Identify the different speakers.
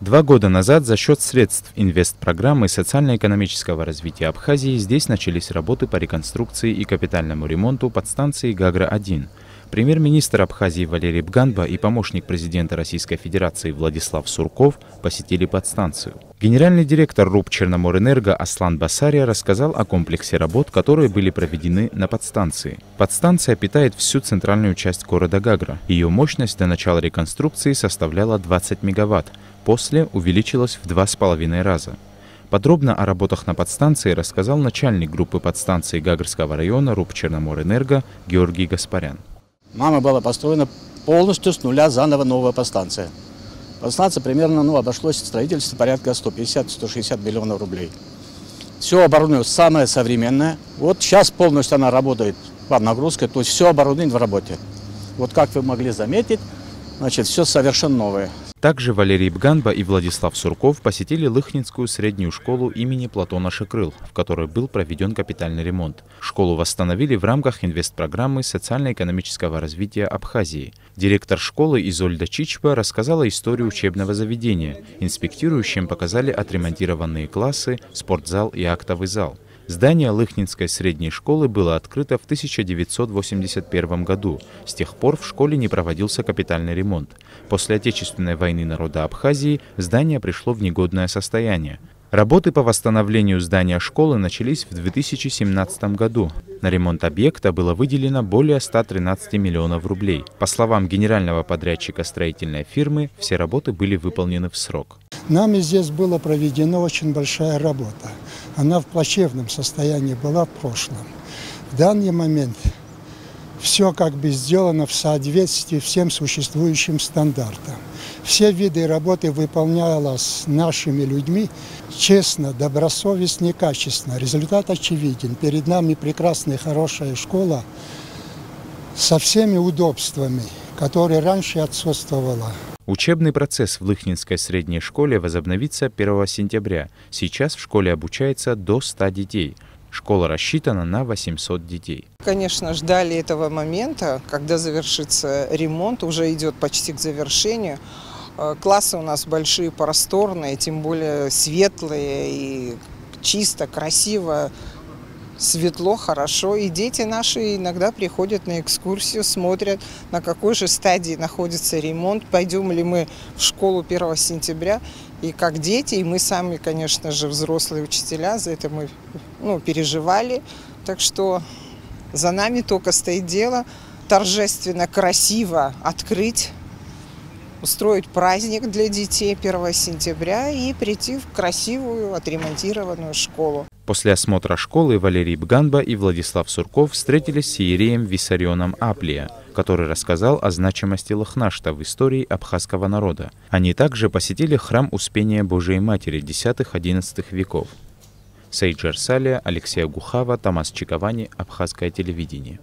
Speaker 1: 2 года назад за счет средств инвестпрограммы социально-экономического развития Абхазии здесь начались работы по реконструкции и капитальному ремонту подстанции Гагра-1. Премьер-министр Абхазии Валерий Бганба и помощник президента Российской Федерации Владислав Сурков посетили подстанцию. Генеральный директор РУП «Черноморэнерго» Аслан Басария рассказал о комплексе работ, которые были проведены на подстанции. Подстанция питает всю центральную часть города Гагра. Ее мощность до начала реконструкции составляла 20 мегаватт, после увеличилась в 2,5 раза. Подробно о работах на подстанции рассказал начальник группы подстанции Гагрского района РУП «Черноморэнерго» Георгий Гаспарян.
Speaker 2: Нами была построена полностью с нуля заново новая подстанция. Подстанция примерно обошлось строительство порядка 150-160 миллионов рублей. Все оборудование самое современное. Вот сейчас полностью она работает под нагрузкой, то есть все оборудование в работе. Вот как вы могли заметить, значит, все совершенно новое.
Speaker 1: Также Валерий Бганба и Владислав Сурков посетили Лыхнинскую среднюю школу имени Платона Шекрыл, в которой был проведен капитальный ремонт. Школу восстановили в рамках инвестпрограммы социально-экономического развития Абхазии. Директор школы Изольда Чичпа рассказала историю учебного заведения. Инспектирующим показали отремонтированные классы, спортзал и актовый зал. Здание Лыхнинской средней школы было открыто в 1981 году. С тех пор в школе не проводился капитальный ремонт. После Отечественной войны народа Абхазии здание пришло в негодное состояние. Работы по восстановлению здания школы начались в 2017 году. На ремонт объекта было выделено более 113 миллионов рублей. По словам генерального подрядчика строительной фирмы, все работы были выполнены в срок.
Speaker 3: Нами здесь была проведена очень большая работа. Она в плачевном состоянии была в прошлом. В данный момент все как бы сделано в соответствии всем существующим стандартам. Все виды работы выполнялись нашими людьми честно, добросовестно и качественно. Результат очевиден. Перед нами прекрасная, хорошая школа со всеми удобствами, которые раньше отсутствовала.
Speaker 1: Учебный процесс в Лыхнинской средней школе возобновится 1 сентября. Сейчас в школе обучается до 100 детей. Школа рассчитана на 800 детей.
Speaker 4: Конечно, ждали этого момента, когда завершится ремонт, уже идет почти к завершению. Классы у нас большие, просторные, тем более светлые и чисто, красиво. Светло, хорошо, и дети наши иногда приходят на экскурсию, смотрят, на какой же стадии находится ремонт, пойдем ли мы в школу 1 сентября. И как дети, и мы сами, конечно же, взрослые учителя, за это мы переживали. Так что за нами только стоит дело торжественно, красиво открыть, устроить праздник для детей 1 сентября и прийти в красивую, отремонтированную школу.
Speaker 1: После осмотра школы Валерий Бганба и Владислав Сурков встретились с иереем Виссарионом Аплия, который рассказал о значимости Лыхнашта в истории абхазского народа. Они также посетили храм Успения Божией Матери X-XI веков. Сейджар Салия, Алексей Гухава, Томас Чиковани, Абхазское телевидение.